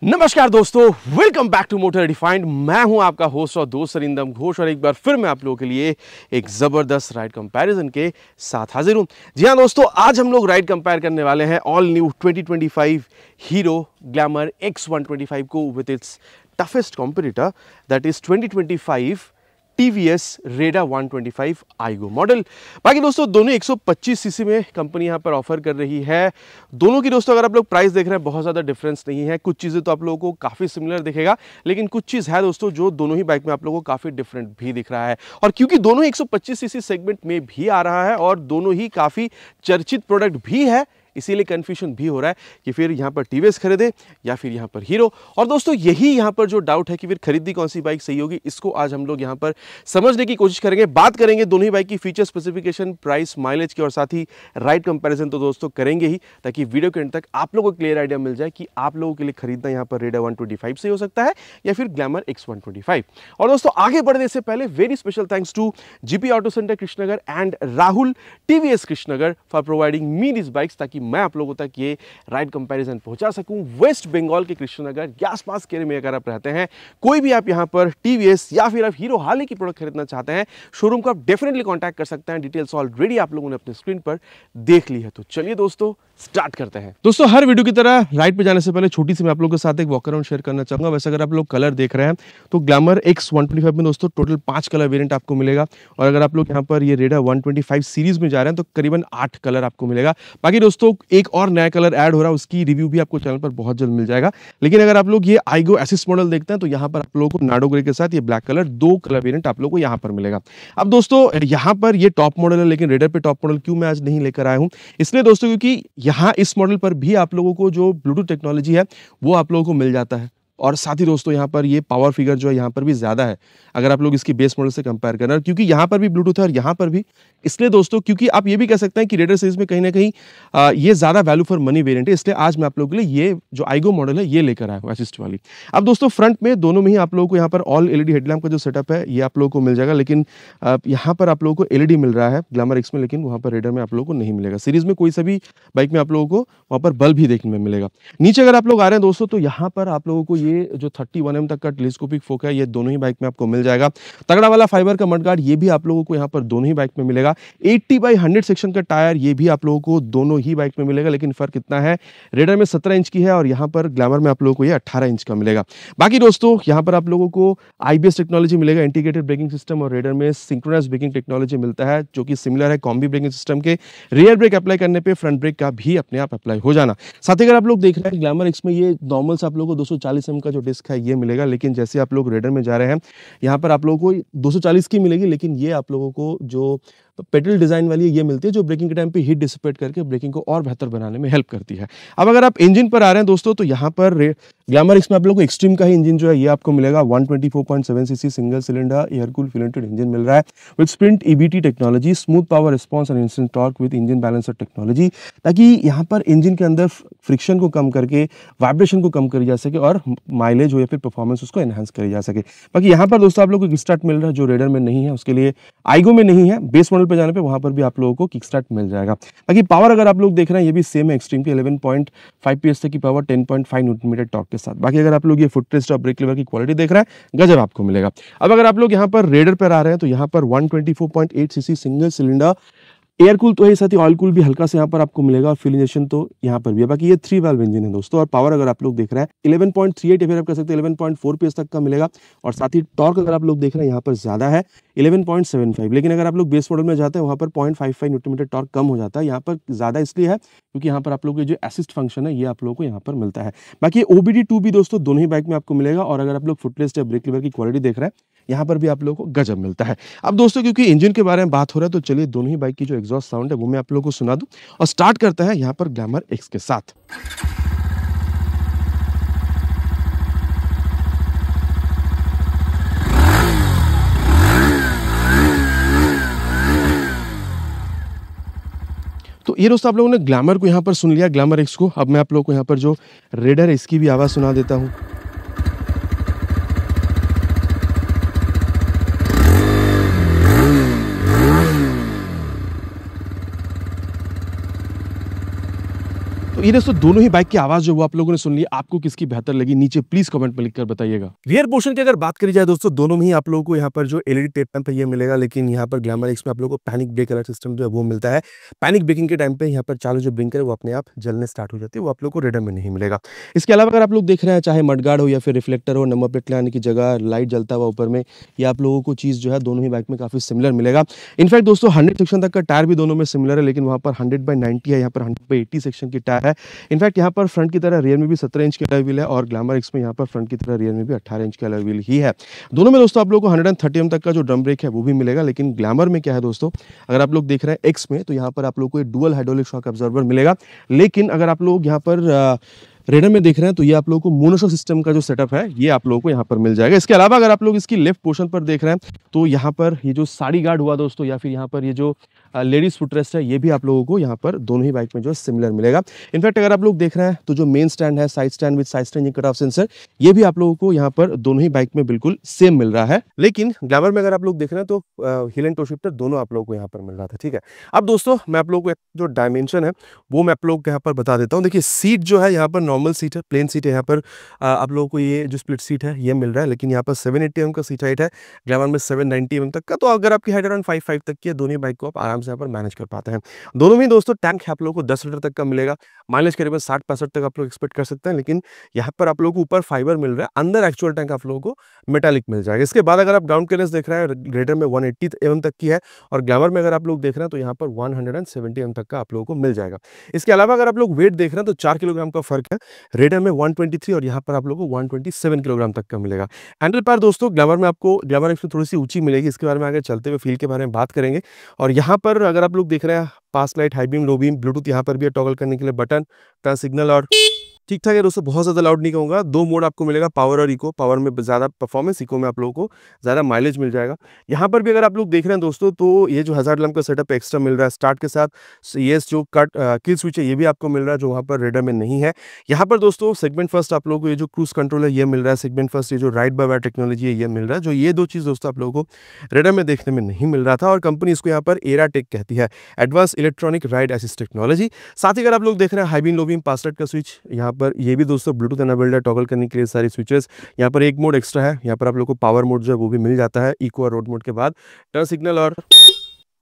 नमस्कार दोस्तों, welcome back to motor refined. मैं हूं आपका होस्ट और दोस्त अरिंदम घोष और एक बार फिर मैं आप लोगों के लिए एक जबरदस्त राइड कंपैरिजन के साथ हाजिर हूं। जी हां दोस्तों, आज हम लोग राइड कंपेयर करने वाले हैं all new 2025 hero glamour X125 को with its toughest competitor that is 2025 TVS Reda 125 iGo model. बाकी दोस्तों दोनों 125 सीसी में कंपनी यहाँ पर ऑफर कर रही है। दोनों की दोस्तों अगर आप लोग प्राइस देख रहे हैं बहुत ज़्यादा डिफरेंस नहीं है। कुछ चीज़ें तो आप लोगों को काफ़ी सिमिलर दिखेगा, लेकिन कुछ चीज़ है दोस्तों जो दोनों ही बाइक में आप लोगों को काफ़ी डिफरेंट भी दिख रहा है। और क्योंकि दोनों 125 सीसी सेगमेंट में भी आ रहा है और दोनों ही काफ़ी चर्चित प्रोडक्ट भी है, इसीलिए कंफ्यूजन भी हो रहा है कि फिर यहाँ पर टीवीएस खरीदे या फिर यहाँ पर हीरो। और दोस्तों यही यहाँ पर जो डाउट है कि फिर खरीदनी कौन सी बाइक सही होगी, इसको आज हम लोग यहाँ पर समझने की कोशिश करेंगे। बात करेंगे दोनों ही बाइक की फीचर स्पेसिफिकेशन, प्राइस, माइलेज की और साथ ही राइड कंपैरिजन तो दोस्तों करेंगे ही, ताकि वीडियो के एंड तक आप लोगों को क्लियर आइडिया मिल जाए कि आप लोगों के लिए खरीदना यहाँ पर रेडा 125 से हो सकता है या फिर ग्लैमर X125। और दोस्तों आगे बढ़ने से पहले very special thanks to GP auto centre Krishnanagar and Rahul TVS Krishnanagar for providing me this bikes, ताकि मैं आप लोगों तक ये राइड कंपैरिजन पहुंचा सकूं। वेस्ट बंगाल के कृष्णनगर या आसपास के एरिया में अगर आप रहते हैं, कोई भी आप यहां पर टीवीएस या फिर आप हीरो हार्ले की प्रोडक्ट खरीदना चाहते हैं, शोरूम को आप डेफिनेटली कांटेक्ट कर सकते हैं। डिटेल्स ऑलरेडी आप लोगों ने अपने स्क्रीन पर देख ली है। तो चलिए दोस्तों स्टार्ट करते हैं। दोस्तों हर वीडियो की तरह राइड पे जाने से पहले छोटी सी मैं आप लोगों के साथ एक वॉक अराउंड शेयर करना चाहूंगा। वैसे अगर आप लोग कलर देख रहे हैं तो ग्लैमर X125 में दोस्तों टोटल 5 कलर वेरिएंट आपको मिलेगा। और अगर आप लोग यहाँ पर ये रेडा 125 सीरीज में जा रहे हैं तो करीबन 8 कलर आपको मिलेगा। बाकी दोस्तों एक और नया कलर ऐड हो रहा है, उसकी रिव्यू भी आपको चैनल पर बहुत जल्द मिल जाएगा। लेकिन अगर आप लोग ये आईगो एसिस्ट मॉडल देखते हैं तो यहाँ पर आप लोगों को नाडो ग्रे के साथ ये ब्लैक कलर 2 कलर वेरिएंट आप लोगों को यहाँ पर मिलेगा। अब दोस्तों यहाँ पर ये टॉप मॉडल है, लेकिन रेडर पे टॉप मॉडल क्यों मैं आज नहीं लेकर आया हूँ, इसलिए दोस्तों क्योंकि यहाँ इस मॉडल पर भी आप लोगों को जो ब्लूटूथ टेक्नोलॉजी है वो आप लोगों को मिल जाता है। और साथ ही दोस्तों यहाँ पर ये पावर फिगर जो है यहाँ पर भी ज़्यादा है अगर आप लोग इसकी बेस मॉडल से कंपेयर करें, क्योंकि यहाँ पर भी ब्लूटूथ है और यहाँ पर भी। इसलिए दोस्तों क्योंकि आप ये भी कह सकते हैं कि रेडर सीरीज में कहीं ना कहीं ये ज़्यादा वैल्यू फॉर मनी वेरिएंट है, इसलिए आज मैं आप लोगों के लिए ये जो आईगो मॉडल है ये लेकर आया हूँ असिस्ट वाली। अब दोस्तों फ्रंट में दोनों में ही आप लोगों को यहाँ पर ऑल एलईडी हेडलैम्प का जो सेटअप है ये आप लोगों को मिल जाएगा। लेकिन यहाँ पर आप लोगों को एलईडी मिल रहा है ग्लैमर एक्स में, लेकिन वहाँ पर रेडर में आप लोगों को नहीं मिलेगा। सीरीज में कोई सा भी बाइक में आप लोगों को वहाँ पर बल्ब ही देखने में मिलेगा। नीचे अगर आप लोग आ रहे हैं दोस्तों तो यहाँ पर आप लोगों को ये जो 31mm तक का टेलीस्कोपिक फोक है ये दोनों ही बाइक में आपको मिल जाएगा। तगड़ा वाला फाइबर का मडगार्ड ये भी आप लोगों को यहाँ पर दोनों ही बाइक में मिलेगा। 80/100 सेक्शन का टायर ये भी आप लोगों को दोनों ही बाइक में मिलेगा, लेकिन फर्क इतना है रेडर में 17 इंच की है और यहाँ पर ग्लैमर में आप लोगों को ये 18 इंच का मिलेगा। बाकी दोस्तों यहाँ पर आप लोगों को IBS टेक्नोलॉजी मिलेगा, इंटीग्रेटेड ब्रेकिंग सिस्टम, और रेडर में सिंक्रोनाइज ब्रेकिंग टेक्नोलॉजी मिलता है जो कि सिमिलर है कॉम्बी ब्रेकिंग सिस्टम के। रियर ब्रेक अप्लाई करने पे फ्रंट ब्रेक का भी अपने आप अप्लाई हो जाना। साथ ही अगर आप लोग देख रहे हैं ग्लैमर एक्स में ये नॉर्मल से आप लोगों को 240mm का जो डिस्क है ये मिलेगा, लेकिन जैसे आप लोग रेडर में जा रहे हैं यहाँ पर आप लोगों को 240 की मिलेगी, लेकिन ये आप लोगों को जो पेडल डिजाइन वाली ये मिलती है जो ब्रेकिंग के टाइम पे हीट डिसिपेट करके ब्रेकिंग को और बेहतर बनाने में हेल्प करती है। अब अगर आप इंजन पर आ रहे हैं दोस्तों तो यहाँ पर ग्लैमर एक्स में आप लोगों को एक्सट्रीम का ही इंजन जो है ये आपको मिलेगा। 124.7 cc single cylinder air cool फिलेंटेड इंजन मिल रहा है with sprint EBT technology, smooth power response and instant torque with engine balancer technology, ताकि यहाँ पर इंजन के अंदर फ्रिक्शन को कम करके वाइब्रेशन को कम करी जा सके और माइलेज हो या फिर परफॉर्मेंस उसको एनहांस करी जा सके। बाकी यहाँ पर दोस्तों आप लोग को किक स्टार्ट मिल रहा है जो रेडर में नहीं है, उसके लिए आईगो में नहीं है। बेस मॉडल पे जाने पे वहां पर भी आप लोगों को किक स्टार्ट मिल जाएगा। बाकी पावर अगर आप लोग देख रहे हैं ये भी सेम है, एक्सट्रीम के 11.5 PS तक की पावर 10.5 न्यूटन टॉर्क के साथ। बाकी अगर आप लोग ये फुट रेस्ट और ब्रेक लीवर की क्वालिटी देख रहे हैं गजब आपको मिलेगा। अब अगर आप लोग यहाँ पर रेडर पर आ रहे हैं तो यहाँ पर 124.8 CC single cylinder air cool तो है, साथ ही ऑयल कूल भी हल्का से यहाँ पर आपको मिलेगा और फ्यूल इंजेक्शन तो यहाँ पर भी है। बाकी ये 3 वाल्व इंजन है दोस्तों। और पावर अगर आप लोग देख रहे हैं 11.38 या फिर आप कह सकते हैं 11.4 PS तक का मिलेगा। और साथ ही टॉर्क अगर आप लोग देख रहे हैं यहाँ पर ज़्यादा है 11.75, लेकिन अगर आप लोग बेस मॉडल में जाते हैं वहाँ पर 0.55 न्यूटन टॉर्क कम हो जाता है। यहाँ पर ज़्यादा इसलिए है क्योंकि यहाँ पर आप लोग के जो असिस्ट फंक्शन है ये आप लोगों को यहाँ पर मिलता है। बाकी OBD2 भी दोस्तों दोनों ही बाइक में आपको मिलेगा। और अगर आप लोग फुटरेस्ट या ब्रेक लीवर की क्वालिटी देख रहे हैं यहाँ पर भी आप लोगों को गजब मिलता है। अब दोस्तों क्योंकि इंजन के बारे में बात हो रहा है तो चलिए दोनों ही बाइक की जो एग्जॉस्ट साउंड है वो मैं आप लोगों को सुना दूं और स्टार्ट करते हैं यहाँ पर ग्लैमर एक्स के साथ। तो ये दोस्तों आप लोगों ने ग्लैमर को यहाँ पर सुन लिया, ग्लैमर एक्स को। अब मैं आप लोगों को यहाँ पर जो रेडर है इसकी भी आवाज़ सुना देता हूँ। तो ये दोस्तों दोनों ही बाइक की आवाज जो वो आप लोगों ने सुन ली, आपको किसकी बेहतर लगी नीचे प्लीज कमेंट में लिखकर बताइएगा। रियर पोर्शन की अगर बात करी जाए दोस्तों, दोनों में ही आप लोगों को यहाँ पर जो एलईडी टेल लैंप है ये मिलेगा, लेकिन यहाँ पर ग्लैमर एक्स में आप लोगों को पैनिक ब्रेक अलर्ट सिस्टम जो है वो मिलता है। पैनिक ब्रेकिंग के टाइम पे यहाँ पर चालू जो ब्लिंकर है वो अपने आप जलने स्टार्ट हो जाती है, वो आप लोग को रेडर में नहीं मिलेगा। इसके अलावा अगर आप लोग देख रहे हैं, चाहे मडगार्ड हो या फिर रिफ्लेक्टर हो, नंबर प्लेट लगाने की जगह लाइट जलता हुआ ऊपर में, ये आप लोगों को चीज़ जो है दोनों ही बाइक में काफी सिमिलर मिलेगा। इनफैक्ट दोस्तों 100 सेक्शन तक का टायर भी दोनों में सिमिलर है, लेकिन वहाँ पर 100/90 है, यहाँ पर 100/80 सेक्शन की टायर है। इनफैक्ट यहाँ पर फ्रंट की तरह रियर में भी 17 इंच की अलॉय व्हील है और ग्लैमर एक्स में यहाँ पर फ्रंट की तरह रियर में भी 18 इंच की अलॉय व्हील ही है। दोनों में दोस्तों आप लोगों को 130 mm तक का जो ड्रम ब्रेक है वो भी मिलेगा, लेकिन ग्लैमर में क्या है दोस्तों, अगर आप लोग देख रहे हैं एक्स में, तो यहाँ पर आप लोग को एक डुअल हाइड्रोलिक शॉक अब्जॉर्बर मिलेगा। लेकिन अगर आप लोग यहाँ पर रेडर में देख रहे हैं तो ये आप लोगों को मोनोशॉक सिस्टम का जो सेटअप है ये आप लोगों को यहाँ पर मिल जाएगा। इसके अलावा अगर आप लोग इसकी लेफ्ट पोर्शन पर देख रहे हैं तो यहाँ पर ये जो साड़ी गार्ड हुआ दोस्तों, या फिर यहाँ पर ये जो लेडीज फुटरेस्ट है, ये भी आप लोगों को यहाँ पर दोनों ही बाइक में जो है सिमिलर मिलेगा। इनफैक्ट अगर आप लोग देख रहे हैं तो जो मेन स्टैंड है, side stand with side stand cut off sensor, ये भी आप लोगों को यहाँ पर दोनों ही बाइक में बिल्कुल सेम मिल रहा है। लेकिन ग्लैमर में अगर आप लोग देख रहे हैं तो हिल एंड टो शिफ्टर दोनों आप लोगों को यहाँ पर मिल रहा था। ठीक है, अब दोस्तों मैं आप लोगों को जो डायमेंशन है वो मैं आप लोगों को यहाँ पर बता देता हूँ। देखिए सीट जो है यहाँ पर नॉर्मल सीट है, प्लेन सीट है। यहाँ पर आप लोगों को ये जो स्प्लिट सीट है ये मिल रहा है, लेकिन यहाँ पर 780 mm का सीट हाइट है, ग्लैमर में 790 mm तक का। तो अगर आपकी हाइट अराउंड 5'5" तक की है, दोनों बाइक को आप आराम से यहाँ पर मैनेज कर पाते हैं। दोनों में दोस्तों टैंक आप लोगों को 10 लीटर तक का मिलेगा, माइलेज करीबन 60-65 तक आप लोग एक्सपेक्ट कर सकते हैं। लेकिन यहाँ पर आप लोगों को ऊपर फाइबर मिल रहा है, अंदर एक्चुअल टैंक आप लोगों को मेटालिक मिल जाएगा। इसके बाद अगर आप ग्राउंड क्लियरेंस देख रहे हैं, रेडर में 180 mm तक की है और ग्लैमर में अगर आप लोग देख रहे हैं तो यहाँ पर 170 mm तक का आप लोगों को मिल जाएगा। इसके अलावा अगर आप लोग वेट देख रहे हैं तो 4 किलोग्राम का फर्क है, रेडर में 123 और यहाँ पर आप लोगों को 127 किलोग्राम तक का मिलेगा। हैंडल पावर दोस्तों ग्लैमर में आपको ग्लैमर एक्स में थोड़ी सी ऊंची मिलेगी, इसके बारे में आगे चलते हुए फील के बारे में बात करेंगे। और यहाँ पर अगर आप लोग देख रहे हैं, pass light, high beam, low beam, Bluetooth यहाँ पर भी है, टॉगल करने के लिए बटन, टर्न सिग्नल और ठीक ठाक है दोस्तों, बहुत ज़्यादा लाउड नहीं कहूँगा। 2 मोड आपको मिलेगा, पावर और इको। पावर में ज़्यादा परफॉर्मेंस, इको में आप लोगों को ज़्यादा माइलेज मिल जाएगा। यहाँ पर भी अगर आप लोग देख रहे हैं दोस्तों तो ये जो हज़ार्ड लैंप का सेटअप एक्स्ट्रा मिल रहा है स्टार्ट के साथ। ये जो किल स्विच है ये भी आपको मिल रहा है, जो वहाँ पर रेडर में नहीं है। यहाँ पर दोस्तों सेगमेंट फर्स्ट आप लोगों को ये जो क्रूज कंट्रोल है ये मिल रहा है, सेगमेंट फर्स्ट ये जो राइड बाय वायर टेक्नोलॉजी है ये मिल रहा है। जो ये 2 चीज़ दोस्तों आप लोगों को रेडर में देखने में नहीं मिल रहा था, और कंपनी इसको यहाँ पर एराटेक कहती है, advance electronic ride assist technology. साथ ही अगर आप लोग देख रहे हैं हाई बीम, लो बीम, पास लाइट का स्विच, यहाँ पर ये भी दोस्तों ब्लूटूथ एनेबल्ड है, टॉगल करने के लिए सारी स्विचेस। यहाँ पर एक मोड एक्स्ट्रा है, यहाँ पर आप लोग को पावर मोड जो है वो भी मिल जाता है, इको और रोड मोड के बाद। टर्न सिग्नल और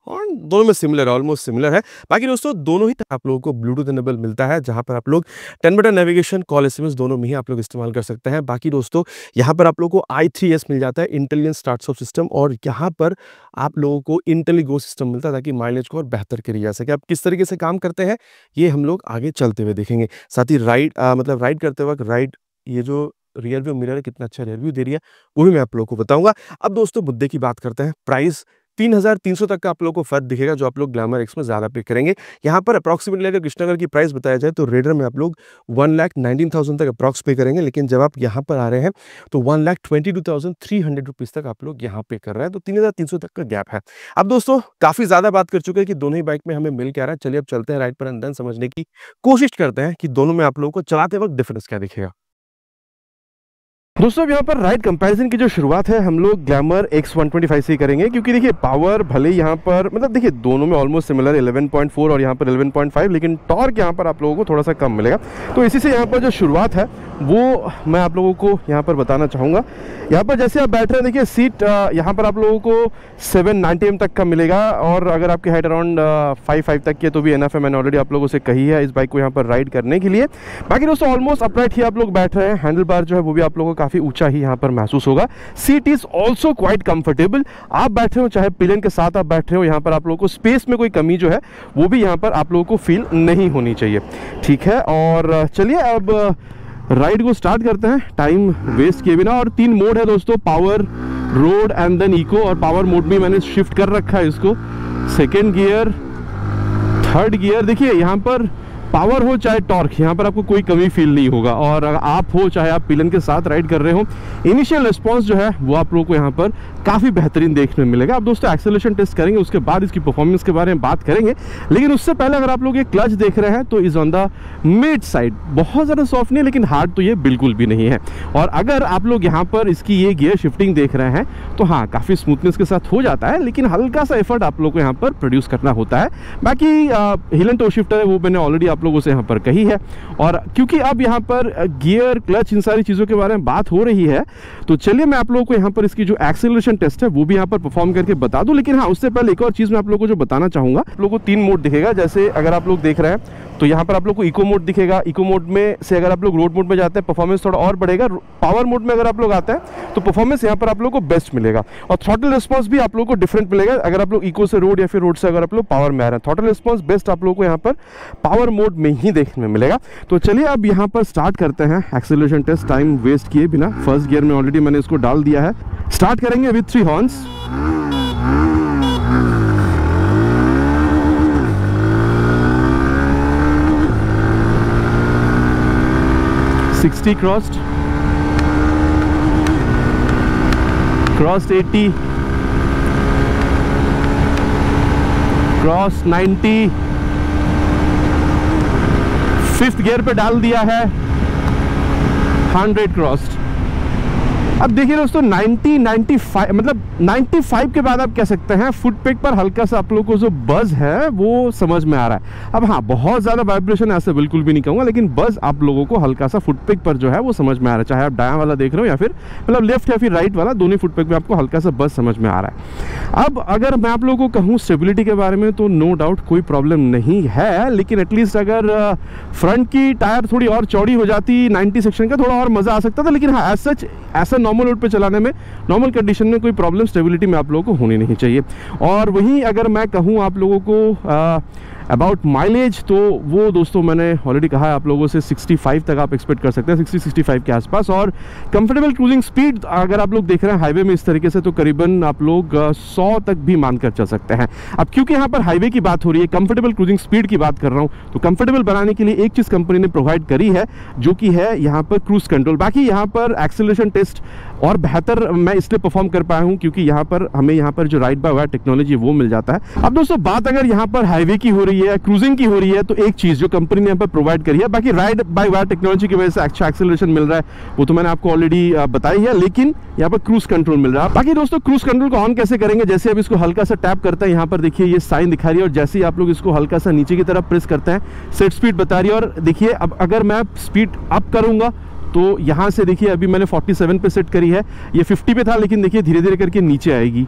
दोनों में सिमिलर है, ऑलमोस्ट सिमिलर है। बाकी दोस्तों दोनों ही आप लोगों को ब्लूटूथ एनेबल मिलता है, जहां पर आप लोग 10 बटन नेविगेशन, कॉल, एसएमएस दोनों में ही आप लोग इस्तेमाल कर सकते हैं। बाकी दोस्तों यहाँ पर आप लोगों को i3s मिल जाता है, इंटेलिजेंट स्टार्ट स्टॉप सिस्टम, और यहाँ पर आप लोगों को इंटेलिगो सिस्टम मिलता है ताकि माइलेज को और बेहतर करी जा सके। आप किस तरीके से काम करते हैं ये हम लोग आगे चलते हुए देखेंगे। साथ ही राइड करते वक्त ये जो रियर व्यू मिरर है कितना अच्छा रियर व्यू दे रही है वो भी मैं आप लोगों को बताऊंगा। अब दोस्तों मुद्दे की बात करते हैं। प्राइस 3300 तक का आप लोगों को फर्क दिखेगा, जो आप लोग ग्लैमर एक्स में ज़्यादा पे करेंगे। यहाँ पर अप्रॉक्सीमेटली अगर कृष्णनगर की प्राइस बताया जाए तो रेडर में आप लोग 1,19,000 तक अप्रॉक्स पे करेंगे, लेकिन जब आप यहाँ पर आ रहे हैं तो 1,22,300 रुपीज़ तक आप लोग यहाँ पे कर रहे हैं, तो 3,300 तक का गैप है। अब दोस्तों काफ़ी ज़्यादा बात कर चुके हैं कि दोनों ही बाइक में हमें मिल क्या रहा है। चलिए अब चलते हैं राइड पर, अंदर समझने की कोशिश करते हैं कि दोनों में आप लोगों को चलाते वक्त डिफरेंस क्या दिखेगा। दोस्तों अब यहाँ पर राइड कंपैरिजन की जो शुरुआत है हम लोग ग्लैमर X125 से ही करेंगे, क्योंकि देखिए पावर भले यहाँ पर देखिए दोनों में ऑलमोस्ट सिमिलर 11.4 और यहाँ पर 11.5, लेकिन टॉर्क यहाँ पर आप लोगों को थोड़ा सा कम मिलेगा। तो इसी से यहाँ पर जो शुरुआत है वो मैं आप लोगों को यहाँ पर बताना चाहूँगा। यहाँ पर जैसे आप बैठ रहे हैं देखिए सीट यहाँ पर आप लोगों को 790 mm तक का मिलेगा, और अगर आपकी हाइट अराउंड 5'5" तक की है तो भी एनफ है, मैंने ऑलरेडी आप लोगों से कही है इस बाइक को यहाँ पर राइड करने के लिए। बाकी दोस्तों ऑलमोस्ट अपराइट ही आप लोग बैठ रहे हैं, हैंडल बार जो है वो भी आप लोगों को काफ़ी ऊंचा ही यहाँ पर महसूस होगा। Seat is also quite comfortable, आप बैठे हो चाहे पिलियन के साथ आप बैठ रहे हो, यहाँ पर आप लोगों को स्पेस में कोई कमी जो है वो भी यहाँ पर आप लोगों को फील नहीं होनी चाहिए। ठीक है, और चलिए अब राइड को स्टार्ट करते हैं टाइम वेस्ट किए बिना। और 3 मोड है दोस्तों, power, road and then eco, और पावर मोड में मैंने शिफ्ट कर रखा है इसको, सेकेंड गियर, थर्ड गियर। देखिए यहाँ पर पावर हो चाहे टॉर्क, यहाँ पर आपको कोई कमी फील नहीं होगा, और आप हो चाहे आप पिलन के साथ राइड कर रहे हो, इनिशियल रिस्पांस जो है वो आप लोगों को यहाँ पर काफ़ी बेहतरीन देखने में मिलेगा। अब दोस्तों एक्सेलरेशन टेस्ट करेंगे, उसके बाद इसकी परफॉर्मेंस के बारे में बात करेंगे, लेकिन उससे पहले अगर आप लोग ये क्लच देख रहे हैं तो is on the mid side, बहुत ज़्यादा सॉफ्ट नहीं लेकिन हार्ड तो ये बिल्कुल भी नहीं है। और अगर आप लोग यहाँ पर इसकी ये गियर शिफ्टिंग देख रहे हैं तो हाँ काफ़ी स्मूथनेस के साथ हो जाता है, लेकिन हल्का सा एफर्ट आप लोग को यहाँ पर प्रोड्यूस करना होता है। बाकी हिल एंड टो शिफ्टर है वो मैंने ऑलरेडी आप लोगों से यहाँ पर कही है। और क्योंकि अब यहाँ पर गियर, क्लच, इन सारी चीज़ों के बारे में बात हो रही है, तो चलिए मैं आप लोगों को यहाँ पर इसकी जो एक्सेलरेशन टेस्ट है वो भी यहाँ पर परफॉर्म करके बता दूं। लेकिन हाँ, उससे पहले एक और चीज़ मैं आप लोगों को जो बताना चाहूँगा, आप लोगों को 3 मोड दिखेगा। जैसे अगर आप लोग देख रहे हैं तो यहाँ पर आप लोग को इको मोड दिखेगा। इको मोड में से अगर आप लोग रोड मोड में जाते हैं परफॉर्मेंस थोड़ा और बढ़ेगा। पावर मोड में अगर आप लोग आते हैं तो परफॉर्मेंस यहाँ पर आप लोग को बेस्ट मिलेगा। और थ्रॉटल रिस्पॉन्स भी आप लोग को डिफरेंट मिलेगा अगर आप लोग इको से रोड या फिर रोड से अगर आप लोग पावर में आ रहे हैं। थ्रॉटल रिस्पॉन्स बेस्ट आप लोग को यहाँ पर पावर मोड में ही देखने में मिलेगा। तो चलिए अब यहाँ पर स्टार्ट करते हैं एक्सेलरेशन टेस्ट, टाइम वेस्ट किए बिना। फर्स्ट गियर में ऑलरेडी मैंने इसको डाल दिया है। स्टार्ट करेंगे with 3 horns. Crossed 80, cross 90, 5th gear पे डाल दिया है, 100 क्रॉस्ड। अब देखिए दोस्तों 95 मतलब 95 के बाद आप कह सकते हैं फुट पेग पर हल्का सा आप लोगों को जो बज है वो समझ में आ रहा है। अब हाँ, बहुत ज़्यादा वाइब्रेशन ऐसे बिल्कुल भी नहीं कहूँगा, लेकिन बज आप लोगों को हल्का सा फुट पेग पर जो है वो समझ में आ रहा है। चाहे आप दायां वाला देख रहे हो या फिर मतलब लेफ्ट या फिर राइट वाला, दोनों फुट पेग में आपको हल्का सा बज समझ में आ रहा है। अब अगर मैं आप लोगों को कहूँ स्टेबिलिटी के बारे में तो नो डाउट कोई प्रॉब्लम नहीं है, लेकिन एटलीस्ट अगर फ्रंट की टायर थोड़ी और चौड़ी हो जाती 90 सेक्शन का, थोड़ा और मज़ा आ सकता था। लेकिन हाँ, एज सच ऐसा नॉर्मल रोड पे चलाने में, नॉर्मल कंडीशन में कोई प्रॉब्लम स्टेबिलिटी में आप लोगों को होनी नहीं चाहिए। और वहीं अगर मैं कहूँ आप लोगों को अबाउट माइलेज, तो वो दोस्तों मैंने ऑलरेडी कहा है आप लोगों से 65 तक आप एक्सपेक्ट कर सकते हैं, 60-65 के आसपास। और कंफर्टेबल क्रूजिंग स्पीड अगर आप लोग देख रहे हैं हाईवे में इस तरीके से, तो करीबन आप लोग 100 तक भी मानकर चल सकते हैं। अब क्योंकि यहाँ पर हाईवे की बात हो रही है, कंफर्टेबल क्रूजिंग स्पीड की बात कर रहा हूँ, तो कंफर्टेबल बनाने के लिए एक चीज़ कंपनी ने प्रोवाइड करी है जो कि है यहाँ पर क्रूज कंट्रोल। बाकी यहाँ पर एक्सेलरेशन टेस्ट और बेहतर मैं इसलिए परफॉर्म कर पाया हूँ क्योंकि यहाँ पर हमें यहाँ पर जो राइड बाय वायर टेक्नोलॉजी वो मिल जाता है। अब दोस्तों बात अगर यहाँ पर हाईवे की हो रही है, क्रूजिंग की हो रही है, तो एक चीज जो कंपनी ने यहाँ पर प्रोवाइड करी है, बाकी राइड बाय वायर टेक्नोलॉजी की वजह से अच्छा एक्सेलरेशन मिल रहा है वो तो मैंने आपको ऑलरेडी बताई है, लेकिन यहाँ पर क्रूज कंट्रोल मिल रहा है। बाकी दोस्तों क्रूज कंट्रोल को ऑन कैसे करेंगे, जैसे अब इसको हल्का सा टैप करते हैं, यहाँ पर देखिए ये साइन दिखा रही है, और जैसे ही आप लोग इसको हल्का सा नीचे की तरफ प्रेस करते हैं सेट स्पीड बता रही है। और देखिए अब अगर मैं स्पीड अप करूंगा तो यहाँ से देखिए अभी मैंने 47 पे सेट करी है, ये 50 पे था, लेकिन देखिए धीरे धीरे करके नीचे आएगी।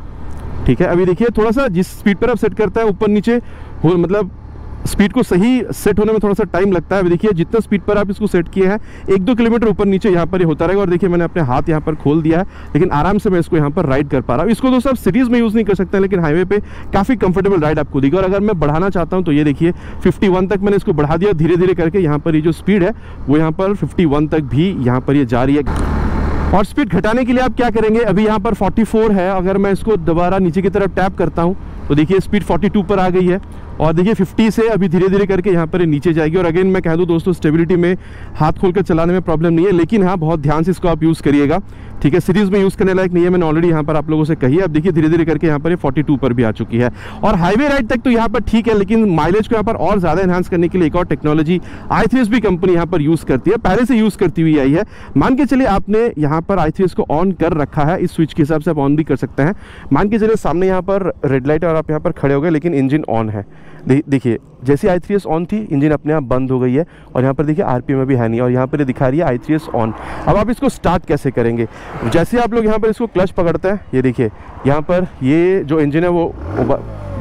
ठीक है, अभी देखिए थोड़ा सा जिस स्पीड पर आप सेट करता है ऊपर नीचे हो, मतलब स्पीड को सही सेट होने में थोड़ा सा टाइम लगता है। अभी देखिए जितना स्पीड पर आप इसको सेट किए हैं 1-2 किलोमीटर ऊपर नीचे यहाँ पर ये होता रहेगा। और देखिए मैंने अपने हाथ यहाँ पर खोल दिया है, लेकिन आराम से मैं इसको यहाँ पर राइड कर पा रहा हूँ। इसको दोस्तों आप सिटीज़ में यूज़ नहीं कर सकते हैं, लेकिन हाईवे पे काफ़ी कंफर्टेबल राइड आपको देगा। और अगर मैं बढ़ाना चाहता हूँ तो ये देखिए 51 तक मैंने इसको बढ़ा दिया, धीरे धीरे करके यहाँ पर ये जो स्पीड है वो यहाँ पर 51 तक भी यहाँ पर ये जा रही है। और स्पीड घटाने के लिए आप क्या करेंगे, अभी यहाँ पर 44 है, अगर मैं इसको दोबारा नीचे की तरफ टैप करता हूँ तो देखिए स्पीड 42 पर आ गई है। और देखिए 50 से अभी धीरे धीरे करके यहाँ पर नीचे जाएगी। और अगेन मैं कह दूँ दोस्तों स्टेबिलिटी में हाथ खोलकर चलाने में प्रॉब्लम नहीं है, लेकिन हाँ बहुत ध्यान से इसको आप यूज़ करिएगा। ठीक है, सीरीज में यूज़ करने लायक नहीं है, मैंने ऑलरेडी यहाँ पर आप लोगों से कही है। अब देखिए धीरे धीरे करके यहाँ पर ये 42 पर भी आ चुकी है। और हाईवे राइड तक तो यहाँ पर ठीक है, लेकिन माइलेज को यहाँ पर और ज़्यादा एनहांस करने के लिए एक और टेक्नोलॉजी i3s भी कंपनी यहाँ पर यूज़ करती है, पहले से यूज़ करती हुई आई है। मान के चलिए आपने यहाँ पर i3s को ऑन कर रखा है, इस स्विच के हिसाब से आप ऑन भी कर सकते हैं। मान के चलिए सामने यहाँ पर रेड लाइट है और आप यहाँ पर खड़े हो गए, लेकिन इंजन ऑन है। देखिए जैसे i3s ऑन थी इंजन अपने आप बंद हो गई है, और यहाँ पर देखिए आरपीएम अभी है नहीं, और यहाँ पर दिखा रही है i3s ऑन। अब आप इसको स्टार्ट कैसे करेंगे, जैसे आप लोग यहाँ पर इसको क्लच पकड़ते हैं, ये देखिए यहाँ पर ये जो इंजन है वो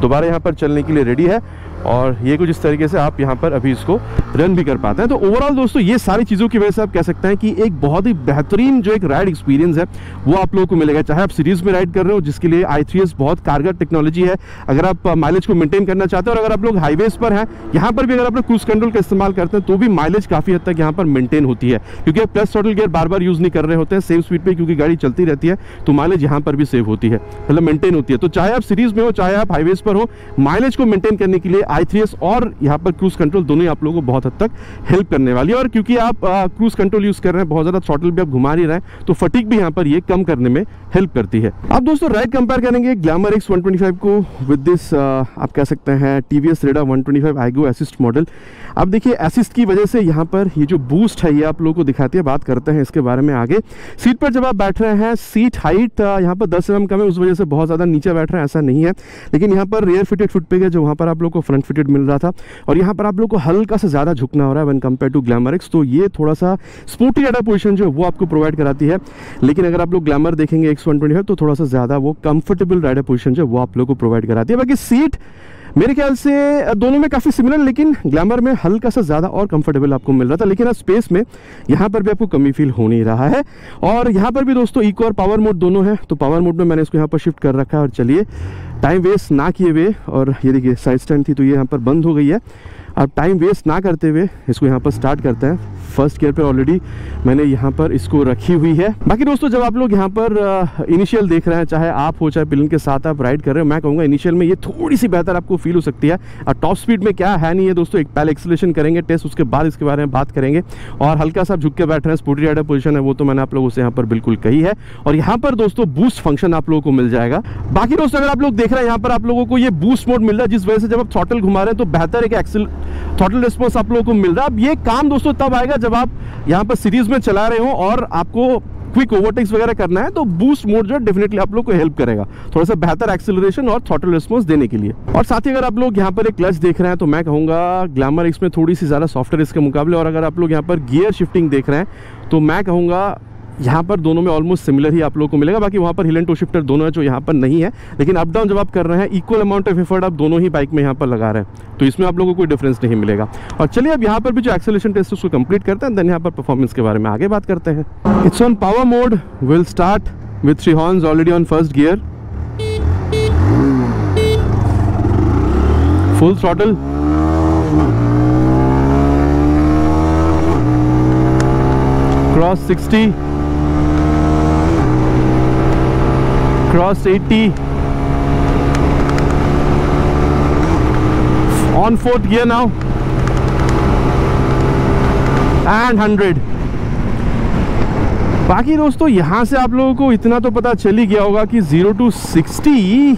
दोबारा यहाँ पर चलने के लिए रेडी है। और ये कुछ इस तरीके से आप यहाँ पर अभी इसको रन भी कर पाते हैं। तो ओवरऑल दोस्तों ये सारी चीज़ों की वजह से आप कह सकते हैं कि एक बहुत ही बेहतरीन जो एक राइड एक्सपीरियंस है वो आप लोगों को मिलेगा। चाहे आप सीरीज में राइड कर रहे हो, जिसके लिए i3s बहुत कारगर टेक्नोलॉजी है, अगर आप माइलेज को मेंटेन करना चाहते हो, और अगर आप लोग हाईवेज पर हैं, यहाँ पर भी अगर आप लोग क्रूज कंट्रोल का इस्तेमाल करते हैं तो भी माइलेज काफ़ी हद तक यहाँ पर मेंटेन होती है, क्योंकि आप प्लस थ्रॉटल गियर बार बार यूज़ नहीं कर रहे होते हैं सेम स्पीड पर, क्योंकि गाड़ी चलती रहती है, तो माइलेज यहाँ पर भी सेव होती है, मतलब मेंटेन होती है। तो चाहे आप सीरीज में हो चाहे आप हाईवेज पर हो, माइलेज को मेंटेन करने के लिए i3s और यहाँ पर क्रूज कंट्रोल दोनों ही आप लोगों को बहुत हद तक हेल्प करने वाली है। और क्योंकि आप क्रूज कंट्रोल यूज कर रहे हैं, बहुत ज्यादा थ्रॉटल भी आप घुमा नहीं रहे हैं, तो फटीग भी यहाँ पर ये कम करने में हेल्प करती है। अब दोस्तों राइड कंपेयर करेंगे ग्लैमर X 125 को विद दिस आप कह सकते हैं TVS Raider 125 iGo assist model. अब देखिए असिस्ट की वजह से यहाँ पर ये जो बूस्ट है ये आप लोगों को दिखाती है, बात करते हैं इसके बारे में आगे। सीट पर जब आप बैठ रहे हैं, सीट हाइट यहाँ पर 10 mm कम है, उस वजह से बहुत ज़्यादा नीचे बैठ रहे हैं ऐसा नहीं है, लेकिन यहाँ पर रेयर फिटेड फुट पेग है जो वहाँ पर आप लोग को फ्रंट फ्रंट फिटेड मिल रहा था, और यहाँ पर आप लोग को हल्का सा ज़्यादा झुकना हो रहा है one compare to glamour X, तो ये थोड़ा सा स्पोर्टी राइडर पोजीशन जो है वो आपको प्रोवाइड कराती है। लेकिन अगर आप लोग ग्लैमर देखेंगे X125 तो थोड़ा सा ज़्यादा वो कंफर्टेबल राइडर पोजीशन जो है वो आप लोग को प्रोवाइड कराती है। बाकी सीट मेरे ख्याल से दोनों में काफ़ी सिमिलर, लेकिन ग्लैमर में हल्का सा ज़्यादा और कंफर्टेबल आपको मिल रहा था, लेकिन स्पेस में यहाँ पर भी आपको कमी फील हो नहीं रहा है। और यहाँ पर भी दोस्तों इको और पावर मोड दोनों है, तो पावर मोड में मैंने इसको यहाँ पर शिफ्ट कर रखा है। और चलिए टाइम वेस्ट ना किए हुए, और ये देखिए साइड स्टैंड थी तो ये यहाँ पर बंद हो गई है। अब टाइम वेस्ट ना करते हुए इसको यहाँ पर स्टार्ट करते हैं। फर्स्ट गियर पे ऑलरेडी मैंने यहाँ पर इसको रखी हुई है। बाकी दोस्तों जब आप लोग यहाँ पर इनिशियल देख रहे हैं, चाहे आप हो चाहे पिलन के साथ आप राइड कर रहे हो, मैं कहूँगा इनिशियल में ये थोड़ी सी बेहतर आपको फील हो सकती है। और टॉप स्पीड में क्या है नहीं है दोस्तों, एक पहले एक्सेलरेशन करेंगे टेस्ट, उसके बाद इसके बारे में बात करेंगे। और हल्का सा झुक के बैठ रहे हैं, स्पोर्टी राइडर पोजीशन है वो तो मैंने आप लोगों से यहाँ पर बिल्कुल कही है। और यहाँ पर दोस्तों बूस्ट फंक्शन आप लोगों को मिल जाएगा। बाकी दोस्तों अगर आप लोग देख रहे हैं यहाँ पर आप लोगों को ये बूस्ट मोड मिल रहा है, जिस वजह से जब आप थ्रॉटल घुमा रहे हैं तो बेहतर एक थ्रॉटल रिस्पॉन्स आप लोगों को मिल रहा है। अब ये काम दोस्तों तब आएगा जब आप यहाँ पर सीरीज में चला रहे हो और आपको क्विक ओवरटेक्स वगैरह करना है, तो बूस्ट मोड जो है डेफिनेटली आप लोग को हेल्प करेगा थोड़ा सा बेहतर एक्सेलरेशन और थ्रॉटल रिस्पॉन्स देने के लिए। और साथ ही अगर आप लोग यहाँ पर एक क्लच देख रहे हैं तो मैं कहूँगा ग्लैमर एक्स में थोड़ी सी ज़्यादा सॉफ्टवेयर इसके मुकाबले। और अगर आप लोग यहाँ पर गियर शिफ्टिंग देख रहे हैं तो मैं कहूँगा यहाँ पर दोनों में ऑलमोस्ट सिमिलर ही आप लोगों को मिलेगा। बाकी वहाँ पर हिल एंड टो शिफ्टर दोनों है जो यहाँ पर नहीं है, लेकिन अप डाउन जब आप कर रहे हैं इक्वल अमाउंट ऑफ एफर्ट आप दोनों ही बाइक में यहाँ पर लगा रहे हैं, तो इसमें आप लोगों को कोई डिफरेंस नहीं मिलेगा। और चलिए अब यहाँ पर भी जो एक्सेलरेशन टेस्ट है उसको कंप्लीट करते हैं, देन यहाँ पर परफॉर्मेंस के बारे में आगे बात करते हैं। It's on power mode, will start with 3 horns already on first gear, full throttle, cross 60, cross 80, on 4th gear now, and 100। बाकी दोस्तों यहाँ से आप लोगों को इतना तो पता चल ही गया होगा कि 0 to 60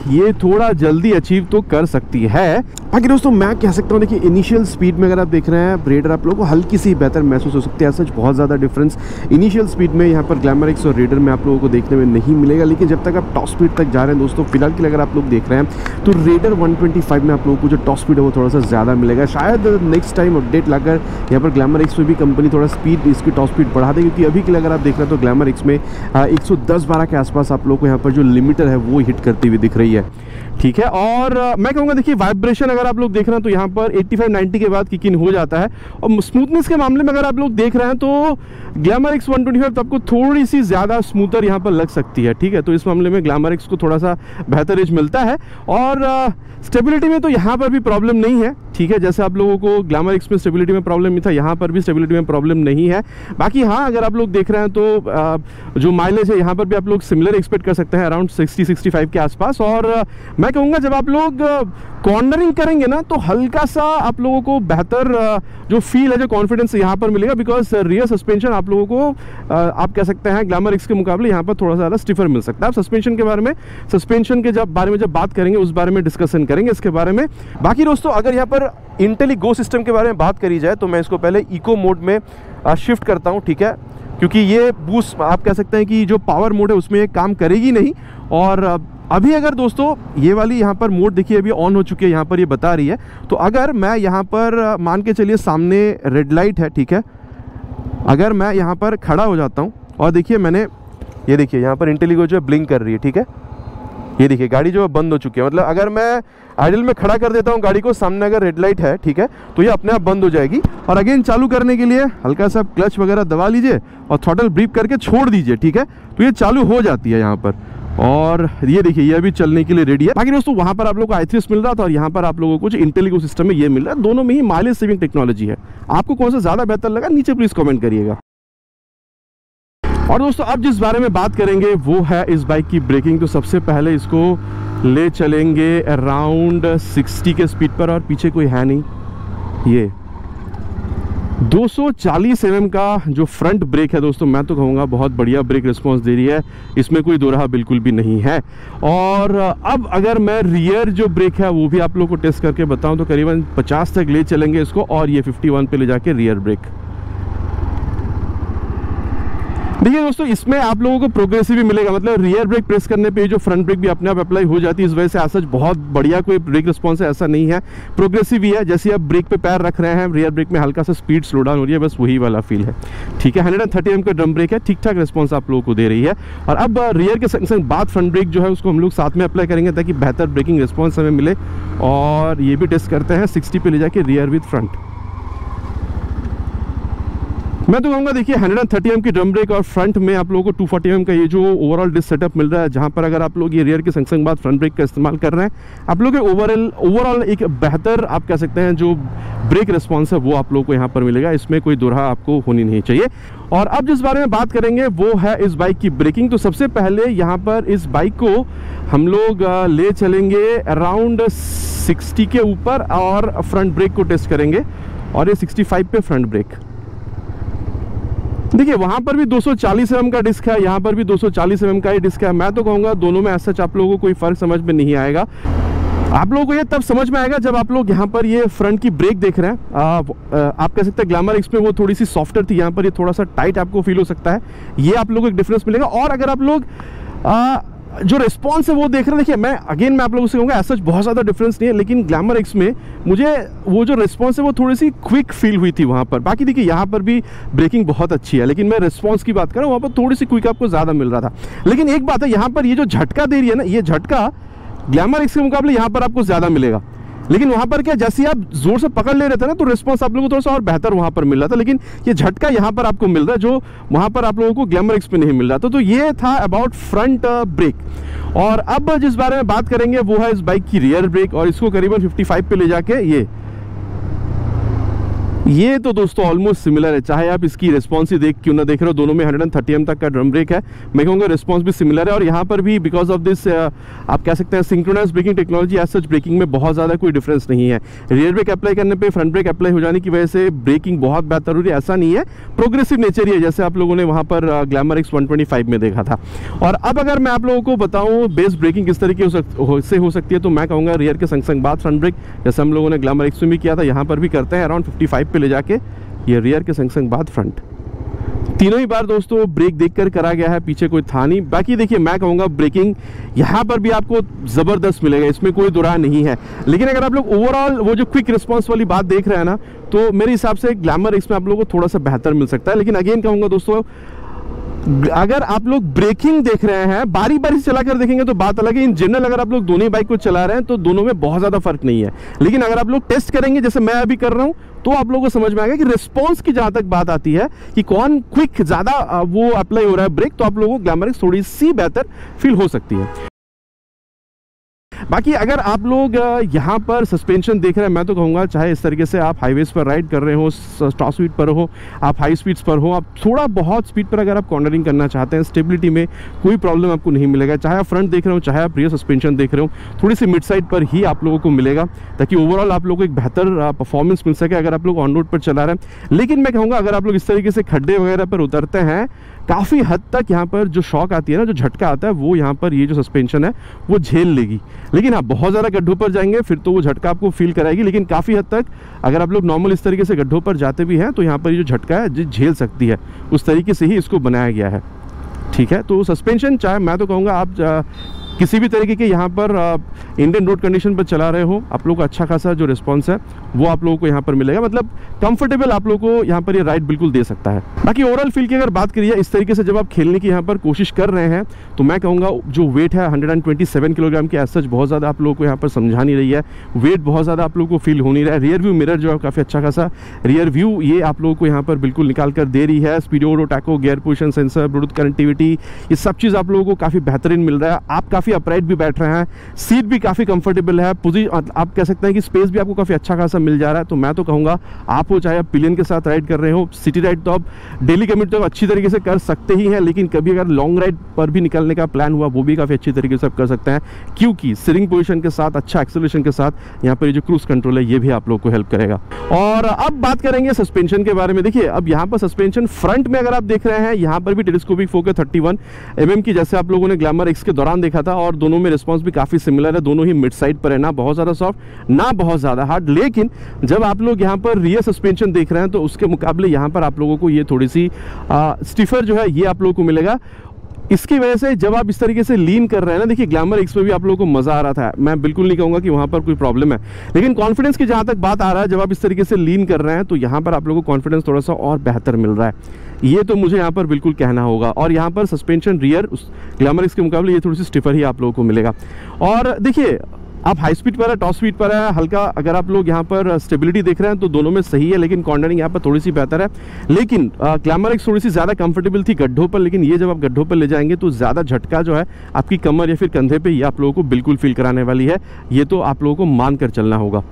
ये थोड़ा जल्दी अचीव तो कर सकती है। बाकी दोस्तों मैं कह सकता हूँ देखिए इनिशियल स्पीड में अगर आप देख रहे हैं रेडर आप लोगों को हल्की सी बेहतर महसूस हो सकती है। सच बहुत ज़्यादा डिफरेंस इनिशियल स्पीड में यहाँ पर ग्लैमर एक्स और रेडर में आप लोगों को देखने में नहीं मिलेगा। लेकिन जब तक आप टॉप स्पीड तक जा रहे हैं दोस्तों, फिलहाल के लिए अगर आप लोग देख रहे हैं तो रेडर 125 में आप लोगों को जो टॉप स्पीड है वो थोड़ा सा ज़्यादा मिलेगा। शायद नेक्स्ट टाइम अपडेट लाकर यहाँ पर ग्लैमर एक्स में भी कंपनी थोड़ा स्पीड इसकी टॉप स्पीड बढ़ा देगी, क्योंकि अभी के लिए अगर आप देख रहे हैं तो ग्लैमर एक्स में 110-12 के आसपास आप लोग को यहाँ पर जो लिमिटर है वो हिट करती हुई दिख रही है। ठीक है, और मैं कहूँगा देखिए वाइब्रेशन अगर आप लोग देख रहे हैं तो यहाँ पर 85-90 के बाद किक इन हो जाता है। और स्मूथनेस के मामले में अगर आप लोग देख रहे हैं तो ग्लैमर एक्स 125 तो आपको थोड़ी सी ज़्यादा स्मूथर यहाँ पर लग सकती है। ठीक है, तो इस मामले में ग्लैमर एक्स को थोड़ा सा बेहतर एज मिलता है। और स्टेबिलिटी में तो यहाँ पर भी प्रॉब्लम नहीं है। ठीक है, जैसे आप लोगों को ग्लैमर एक्स में स्टेबिलिटी में प्रॉब्लम नहीं था, यहाँ पर भी स्टेबिलिटी में प्रॉब्लम नहीं है। बाकी हाँ, अगर आप लोग देख रहे हैं तो जो माइलेज है यहाँ पर भी आप लोग सिमिलर एक्सपेक्ट कर सकते हैं, अराउंड 60-65 के आसपास। और मैं कहूँगा जब आप लोग कॉर्नरिंग करेंगे ना तो हल्का सा आप लोगों को बेहतर जो फील है, जो कॉन्फिडेंस यहाँ पर मिलेगा, बिकॉज रियर सस्पेंशन आप लोगों को आप कह सकते हैं ग्लैमर एक्स के मुकाबले यहाँ पर थोड़ा ज़्यादा स्टिफर मिल सकता है। आप सस्पेंशन के बारे में जब बात करेंगे उस बारे में डिस्कशन करेंगे इसके बारे में। बाकी दोस्तों अगर यहाँ पर इंटेलिगो सिस्टम के बारे में बात करी जाए तो मैं इसको पहले इको मोड में शिफ्ट करता हूँ। ठीक है, क्योंकि ये बूस्ट आप कह सकते हैं कि जो पावर मोड है उसमें ये काम करेगी नहीं। और अभी अगर दोस्तों ये वाली यहाँ पर मोड देखिए अभी ऑन हो चुकी है, यहाँ पर ये बता रही है। तो अगर मैं यहाँ पर मान के चलिए सामने रेड लाइट है, ठीक है, अगर मैं यहाँ पर खड़ा हो जाता हूँ और देखिए मैंने ये देखिए यहाँ पर इंटेलिगो जो है ब्लिंक कर रही है। ठीक है, ये देखिए गाड़ी जो है बंद हो चुकी है। मतलब अगर मैं आइडल में खड़ा कर देता हूँ गाड़ी को, सामने अगर रेड लाइट है, ठीक है, तो ये अपने आप बंद हो जाएगी। और अगेन चालू करने के लिए हल्का सा क्लच वगैरह दबा लीजिए और थ्रॉटल ब्रीफ करके छोड़ दीजिए। ठीक है, तो ये चालू हो जाती है यहाँ पर। और ये देखिए ये अभी चलने के लिए रेडी है। बाकी दोस्तों वहाँ पर आप लोगों को i3 मिल रहा था और यहाँ पर आप लोगों को जो इंटेलिगो सिस्टम में ये मिल रहा है। दोनों में ही माइलेज सेविंग टेक्नोलॉजी है। आपको कौन सा ज़्यादा बेहतर लगा नीचे प्लीज़ कमेंट करिएगा। और दोस्तों अब जिस बारे में बात करेंगे वो है इस बाइक की ब्रेकिंग। तो सबसे पहले इसको ले चलेंगे अराउंड 60 के स्पीड पर, और पीछे कोई है नहीं। ये 240 mm का जो फ्रंट ब्रेक है दोस्तों, मैं तो कहूँगा बहुत बढ़िया ब्रेक रिस्पांस दे रही है, इसमें कोई दो राह बिल्कुल भी नहीं है। और अब अगर मैं रियर जो ब्रेक है वो भी आप लोग को टेस्ट करके बताऊं तो करीबन 50 तक ले चलेंगे इसको, और ये 51 पे ले जाके रियर ब्रेक। देखिए दोस्तों, इसमें आप लोगों को प्रोग्रेसिव भी मिलेगा, मतलब रियर ब्रेक प्रेस करने पे जो फ्रंट ब्रेक भी अपने आप अप्लाई हो जाती है। इस वजह से ऐसा बहुत बढ़िया कोई ब्रेक रिस्पॉन्स है ऐसा नहीं है, प्रोग्रेसिव ही है। जैसे आप ब्रेक पे पैर रख रहे हैं, रियर ब्रेक में हल्का सा स्पीड स्लो डाउन हो रही है, बस वही वाला फील है। ठीक है, 130 mm का ड्रम ब्रेक है, ठीक ठाक रिस्पॉन्स आप लोगों को दे रही है। और अब रियर के संग संग बाद फ्रंट ब्रेक जो है उसको हम लोग साथ में अप्लाई करेंगे ताकि बेहतर ब्रेकिंग रिस्पॉन्स हमें मिले। और ये भी टेस्ट करते हैं 60 पे ले जाके रियर विद फ्रंट। मैं तो कहूँगा देखिए 130 mm की ड्रम ब्रेक और फ्रंट में आप लोगों को 240 mm का ये जो ओवरऑल डिस्क सेटअप मिल रहा है, जहाँ पर अगर आप लोग ये रियर के संग संग बाद फ्रंट ब्रेक का इस्तेमाल कर रहे हैं, आप लोग ओवरऑल एक बेहतर आप कह सकते हैं जो ब्रेक रिस्पॉन्स है वो आप लोगों को यहाँ पर मिलेगा। इसमें कोई दुरहा आपको होनी नहीं चाहिए। और अब जिस बारे में बात करेंगे वो है इस बाइक की ब्रेकिंग। तो सबसे पहले यहाँ पर इस बाइक को हम लोग ले चलेंगे अराउंड 60 के ऊपर और फ्रंट ब्रेक को टेस्ट करेंगे। और ये 65 पे फ्रंट ब्रेक। देखिए वहां पर भी 240 mm का डिस्क है, यहाँ पर भी 240 mm का ही डिस्क है। मैं तो कहूँगा दोनों में ऐसा आप लोगों को कोई फर्क समझ में नहीं आएगा। आप लोगों को ये तब समझ में आएगा जब आप लोग यहाँ पर ये फ्रंट की ब्रेक देख रहे हैं। आप कह सकते हैं ग्लैमर एक्स में वो थोड़ी सी सॉफ्टर थी, यहाँ पर ये थोड़ा सा टाइट आपको फील हो सकता है। ये आप लोगों को एक डिफरेंस मिलेगा। और अगर आप लोग जो रिस्पॉन्स है वो देख रहे हैं, देखिए मैं आप लोगों से कहूँगा ऐसा बहुत ज़्यादा डिफरेंस नहीं है, लेकिन ग्लैमर एक्स में मुझे वो जो रिस्पॉन्स है वो थोड़ी सी क्विक फील हुई थी वहाँ पर। बाकी देखिए यहाँ पर भी ब्रेकिंग बहुत अच्छी है, लेकिन मैं रिस्पॉन्स की बात कर रहा हूँ, वहाँ पर थोड़ी सी क्विक आपको ज़्यादा मिल रहा था। लेकिन एक बात है, यहाँ पर ये जो झटका दे रही है ना, ये झटका ग्लैमर एक्स के मुकाबले यहाँ पर आपको ज़्यादा मिलेगा। लेकिन वहाँ पर क्या, जैसे आप जोर से पकड़ ले रहे थे ना, तो रिस्पॉन्स आप लोगों को थोड़ा सा और बेहतर वहाँ पर मिल रहा था। लेकिन ये झटका यहाँ पर आपको मिल रहा है जो वहाँ पर आप लोगों को ग्लैमर एक्स पे नहीं मिल रहा था। तो ये था अबाउट फ्रंट ब्रेक। और अब जिस बारे में बात करेंगे वो है इस बाइक की रियर ब्रेक। और इसको करीबन 55 पे ले जाके ये तो दोस्तों ऑलमोस्ट सिमिलर है, चाहे आप इसकी रिस्पॉन्स ही क्यों ना देख रहे हो। दोनों में 130 mm तक का ड्रम ब्रेक है। मैं कहूँगा रिस्पॉन्स भी सिमिलर है। और यहाँ पर भी बिकॉज ऑफ दिस आप कह सकते हैं synchronise braking technology, as such braking में बहुत ज़्यादा कोई डिफरेंस नहीं है। रियर ब्रेक अप्लाई करने पे फ्रंट ब्रेक अप्लाई हो जाने की वजह से ब्रेकिंग बहुत बेहतर हो रही है, ऐसा नहीं है। प्रोग्रेसिव नेचर ही है, जैसे आप लोगों ने वहाँ पर ग्लैमर एक्स 125 में देखा था। और अब अगर मैं आप लोगों को बताऊँ बेस ब्रेकिंग किस तरीके से हो सकती है, तो मैं कहूँगा रियर के संग संग बाद फ्रंट ब्रेक, जैसे हम लोगों ने ग्लैमर एक्स में भी किया था, यहाँ पर भी करते हैं अराउंड 55 पे ले जाके ये रियर के संग संग बाद फ्रंट। तीनों ही बार दोस्तों ब्रेक देखकर करा गया है, पीछे कोई था नहीं। बाकी देखिए मैं कहूँगा ब्रेकिंग यहाँ पर भी आपको ज़बरदस्त मिलेगा, इसमें कोई दुराय नहीं है। लेकिन अगर आप लोग ओवरऑल वो जो क्विक रिस्पांस वाली बात देख रहे हैं ना, तो मेरे हिसाब से ग्लैमर इसमें आप लोगों को थोड़ा सा बेहतर मिल सकता है। लेकिन अगेन कहूँगा दोस्तों, अगर आप लोग ब्रेकिंग देख रहे हैं, बारी बारी से चलाकर देखेंगे तो बात अलग है। इन जनरल अगर आप लोग दोनों ही बाइक को चला रहे हैं तो दोनों में बहुत ज़्यादा फर्क नहीं है। लेकिन अगर आप लोग टेस्ट करेंगे जैसे मैं अभी कर रहा हूं, तो आप लोगों को समझ में आएगा कि रिस्पॉन्स की जहां तक बात आती है कि कौन क्विक ज़्यादा वो अप्लाई हो रहा है ब्रेक, तो आप लोगों को ग्लैमर थोड़ी सी बेहतर फील हो सकती है। बाकी अगर आप लोग यहाँ पर सस्पेंशन देख रहे हैं, मैं तो कहूँगा चाहे इस तरीके से आप हाईवेज पर राइड कर रहे हो, टॉप स्पीड पर हो, आप हाई स्पीड्स पर हो, आप थोड़ा बहुत स्पीड पर अगर आप कॉर्नरिंग करना चाहते हैं, स्टेबिलिटी में कोई प्रॉब्लम आपको नहीं मिलेगा। चाहे आप फ्रंट देख रहे हो, चाहे आप रियर सस्पेंशन देख रहे हो, थोड़ी सी मिड साइड पर ही आप लोगों को मिलेगा, ताकि ओवरऑल आप लोगों को एक बेहतर परफॉर्मेंस मिल सके अगर आप लोग ऑन रोड पर चला रहे हैं। लेकिन मैं कहूँगा अगर आप लोग इस तरीके से खड्डे वगैरह पर उतरते हैं, काफ़ी हद तक यहाँ पर जो शॉक आती है ना, जो झटका आता है, वो यहाँ पर ये जो सस्पेंशन है वो झेल लेगी। लेकिन आप बहुत ज़्यादा गड्ढों पर जाएंगे फिर तो वो झटका आपको फील कराएगी। लेकिन काफ़ी हद तक अगर आप लोग नॉर्मल इस तरीके से गड्ढों पर जाते भी हैं तो यहाँ पर ये जो झटका है झेल सकती है, उस तरीके से ही इसको बनाया गया है। ठीक है, तो सस्पेंशन चाहे मैं तो कहूँगा आप किसी भी तरीके के यहाँ पर इंडियन रोड कंडीशन पर चला रहे हो, आप लोगों को अच्छा खासा जो रिस्पांस है वो आप लोगों को यहाँ पर मिलेगा। मतलब कंफर्टेबल आप लोगों को यहाँ पर ये राइड बिल्कुल दे सकता है। बाकी ओवरऑल फील की अगर बात करिए, इस तरीके से जब आप खेलने की यहाँ पर कोशिश कर रहे हैं, तो मैं कहूँगा जो वेट है 127 किलोग्राम की, एज सच बहुत ज़्यादा आप लोगों को यहाँ पर समझा नहीं रही है। वेट बहुत ज़्यादा आप लोगों को फील हो नहीं रहा है। रियर व्यू मिरर जो है काफ़ी अच्छा खासा रियर व्यू ये आप लोगों को यहाँ पर बिल्कुल निकाल कर दे रही है। Speedometer, taco, gear position sensor, Bluetooth connectivity, ये सब चीज़ आप लोगों को काफ़ी बेहतरीन मिल रहा है। आप काफ़ी अपराइट भी बैठ रहे हैं, सीट भी काफ़ी कंफर्टेबल है, आप कह सकते हैं कि स्पेस भी आपको काफ़ी अच्छा खासा मिल जा रहा है। तो मैं तो कहूँगा आप हो चाहे आप पिलियन के साथ राइड कर रहे हो, सिटी राइड तो आप डेली कम्यूट तो अच्छी तरीके से कर सकते ही हैं, लेकिन कभी अगर लॉन्ग राइड पर भी निकलने का प्लान हुआ वो भी काफ़ी अच्छी तरीके से आप कर सकते हैं, क्योंकि स्टीयरिंग पोजीशन के साथ अच्छा एक्सेलरेशन के साथ यहाँ पर ये जो क्रूज कंट्रोल है ये भी आप लोग को हेल्प करेगा। और अब बात करेंगे सस्पेंशन के बारे में। देखिए अब यहाँ पर सस्पेंशन फ्रंट में अगर आप देख रहे हैं, यहाँ पर भी टेलीस्कोपिक फोकस 31 mm की, जैसे आप लोगों ने ग्लैमर एक्स के दौरान देखा था, और दोनों में रिस्पांस भी काफ़ी सिमिलर है, दोनों ही मिड साइड पर है, ना बहुत ज़्यादा सॉफ्ट ना बहुत ज़्यादा हार्ड। लेकिन जब आप लोग यहाँ पर रियर सस्पेंशन देख रहे हैं तो उसके मुकाबले यहाँ पर आप लोगों को ये थोड़ी सी स्टिफर जो है ये आप लोगों को मिलेगा। इसकी वजह से जब आप इस तरीके से लीन कर रहे हैं ना, देखिए ग्लैमर एक्स में भी आप लोगों को मजा आ रहा था, मैं बिल्कुल नहीं कहूंगा कि वहां पर कोई प्रॉब्लम है, लेकिन कॉन्फिडेंस की जहां तक बात आ रहा है, जब आप इस तरीके से लीन कर रहे हैं तो यहां पर आप लोगों को कॉन्फिडेंस थोड़ा सा और बेहतर मिल रहा है, ये तो मुझे यहाँ पर बिल्कुल कहना होगा। और यहाँ पर सस्पेंशन रियर उस ग्लैमर एक्स के मुकाबले ये थोड़ी सी स्टिफर ही आप लोगों को मिलेगा। और देखिए आप हाई स्पीड पर है, टॉप स्पीड पर है, हल्का अगर आप लोग यहाँ पर स्टेबिलिटी देख रहे हैं तो दोनों में सही है, लेकिन कॉर्नरिंग यहाँ पर थोड़ी सी बेहतर है। लेकिन ग्लैमर एक्स थोड़ी सी ज़्यादा कंफर्टेबल थी गड्ढों पर, लेकिन ये जब आप गड्ढों पर ले जाएंगे तो ज़्यादा झटका जो है आपकी कमर या फिर कंधे पे ये आप लोगों को बिल्कुल फील कराने वाली है, ये तो आप लोगों को मान कर चलना होगा।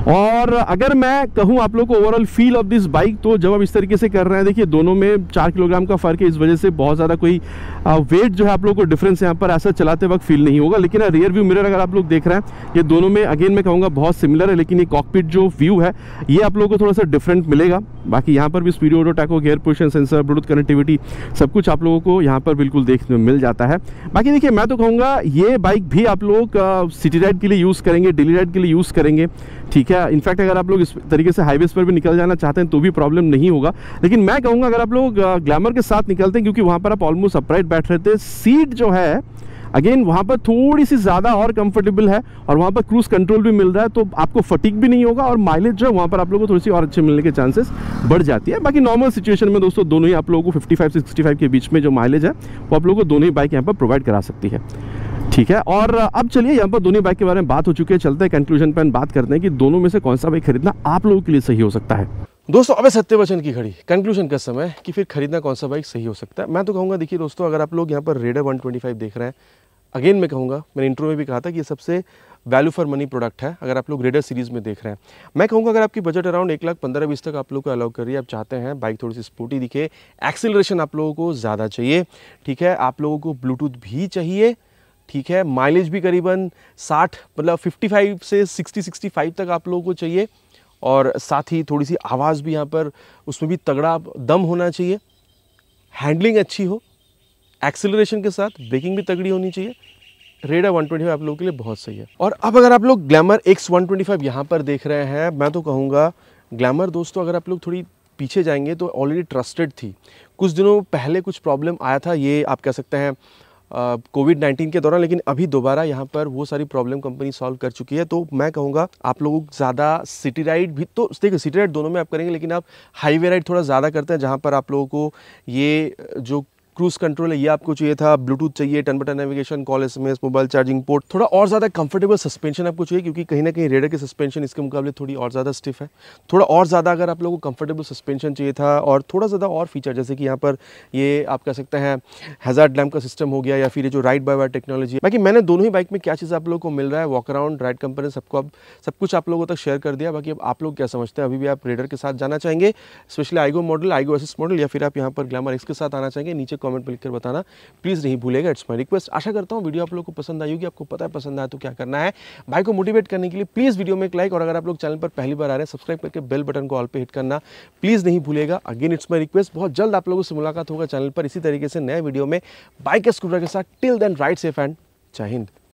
और अगर मैं कहूं आप लोगों को overall feel of this bike, तो जब आप इस तरीके से कर रहे हैं, देखिए दोनों में 4 किलोग्राम का फ़र्क है, इस वजह से बहुत ज़्यादा कोई वेट जो है आप लोगों को डिफरेंस यहाँ पर ऐसा चलाते वक्त फील नहीं होगा। लेकिन रियर व्यू मिरर अगर आप लोग देख रहे हैं, ये दोनों में अगेन मैं कहूँगा बहुत सिमिलर है, लेकिन ये कॉकपिट जो व्यू है ये आप लोगों को थोड़ा सा डिफरेंट मिलेगा। बाकी यहाँ पर भी speedo auto tacho gear position sensor Bluetooth connectivity सब कुछ आप लोगों को यहाँ पर बिल्कुल देखने में मिल जाता है। बाकी देखिए मैं तो कहूँगा ये बाइक भी आप लोग सिटी राइड के लिए यूज़ करेंगे, डेली राइड के लिए यूज़ करेंगे, ठीक है। इनफैक्ट अगर आप लोग इस तरीके से हाईवेज पर भी निकल जाना चाहते हैं तो भी प्रॉब्लम नहीं होगा। लेकिन मैं कहूँगा अगर आप लोग ग्लैमर के साथ निकलते हैं, क्योंकि वहाँ पर आप ऑलमोस्ट अपराइट बैठ रहे थे, सीट जो है अगेन वहाँ पर थोड़ी सी ज़्यादा और कंफर्टेबल है, और वहाँ पर क्रूज कंट्रोल भी मिल रहा है, तो आपको फटीग भी नहीं होगा, और माइलेज जो है वहाँ पर आप लोगों को थोड़ी सी और अच्छे मिलने के चांसेस बढ़ जाती है। बाकी नॉर्मल सिचुएशन में दोस्तों दोनों ही आप लोगों को 55 से 65 के बीच में जो माइलेज है वो आप लोगों को दोनों ही बाइक यहाँ पर प्रोवाइड करा सकती है, ठीक है। और अब चलिए यहाँ पर दोनों बाइक के बारे में बात हो चुकी है, चलते हैं कंक्लूजन पर बात करते हैं कि दोनों में से कौन सा बाइक खरीदना आप लोगों के लिए सही हो सकता है। दोस्तों अब सत्य वचन की घड़ी, कंक्लूजन का समय कि फिर खरीदना कौन सा बाइक सही हो सकता है। मैं तो कहूँगा देखिए दोस्तों, अगर आप लोग यहाँ पर रेडर 125 देख रहे हैं, अगेन मैं कहूँगा, मैंने इंट्रो में भी कहा था कि ये सबसे वैल्यू फॉर मनी प्रोडक्ट है। अगर आप लोग रेडर सीरीज़ में देख रहे हैं, मैं कहूँगा अगर आपकी बजट अराउंड 1,15,20 तक आप लोग को अलाउ कर रही है, आप चाहते हैं बाइक थोड़ी सी स्पोर्टी दिखे, एक्सेलरेशन आप लोगों को ज़्यादा चाहिए, ठीक है, आप लोगों को ब्लूटूथ भी चाहिए, ठीक है, माइलेज भी करीबन 60 मतलब 55 से 60-65 तक आप लोगों को चाहिए, और साथ ही थोड़ी सी आवाज़ भी यहाँ पर उसमें भी तगड़ा दम होना चाहिए, हैंडलिंग अच्छी हो, एक्सेलरेशन के साथ ब्रेकिंग भी तगड़ी होनी चाहिए, रेडर 125 आप लोगों के लिए बहुत सही है। और अब अगर आप लोग ग्लैमर एक्स 125 यहाँ पर देख रहे हैं, मैं तो कहूँगा ग्लैमर दोस्तों अगर आप लोग थोड़ी पीछे जाएंगे तो ऑलरेडी ट्रस्टेड थी। कुछ दिनों पहले कुछ प्रॉब्लम आया था, ये आप कह सकते हैं कोविड-19 के दौरान, लेकिन अभी दोबारा यहाँ पर वो सारी प्रॉब्लम कंपनी सॉल्व कर चुकी है। तो मैं कहूँगा आप लोग ज़्यादा सिटी राइड भी, तो देखिए सिटी राइड दोनों में आप करेंगे, लेकिन आप हाईवे राइड थोड़ा ज़्यादा करते हैं, जहाँ पर आप लोगों को ये जो क्रूज कंट्रोल है ये आपको चाहिए था, ब्लूटूथ चाहिए, turn button navigation, call SMS, mobile charging port, थोड़ा और ज़्यादा कंफर्टेबल सस्पेंशन आपको चाहिए, क्योंकि कहीं ना कहीं रेडर की सस्पेंशन इसके मुकाबले थोड़ी और ज़्यादा स्टिफ है। थोड़ा और ज़्यादा अगर आप लोगों को कंफर्टेबल सस्पेंशन चाहिए था और थोड़ा ज़्यादा और फीचर, जैसे कि यहाँ पर ये आप कह सकते हैं हैजार्ड लैम्प का सिस्टम हो गया, या फिर ये जो राइड बाय वायर टेक्नोलॉजी। बाकी मैंने दोनों ही बाइक में क्या चीज़ आप लोगों को मिल रहा है, वॉक अराउंड, राइड कंपेयर, सबको अब सब कुछ आप लोगों तक शेयर कर दिया। बाकी अब आप लोग क्या समझते हैं, अभी भी आप रेडर के साथ जाना चाहेंगे, specially iGo model, iGo SS model, या फिर आप यहाँ पर ग्लैमर एक्स के साथ आना चाहेंगे, नीचे कमेंट में लिखकर बताना प्लीज़ नहीं भूलेगा, इट्स माय रिक्वेस्ट। आशा करता हूँ वीडियो आप लोगों को पसंद आई होगी। आपको पता है पसंद आया तो क्या करना है, भाई को मोटिवेट करने के लिए प्लीज़ वीडियो में एक लाइक, और अगर आप लोग चैनल पर पहली बार आ रहे हैं सब्सक्राइब करके बेल बटन को ऑल पे हिट करना प्लीज़ नहीं भूलेगा। अगेन इट्स माय रिक्वेस्ट, बहुत जल्द आप लोगों से मुलाकात होगा चैनल पर इसी तरीके से नए वीडियो में बाइक स्कूटर के साथ। Till then ride safe and Jai Hind.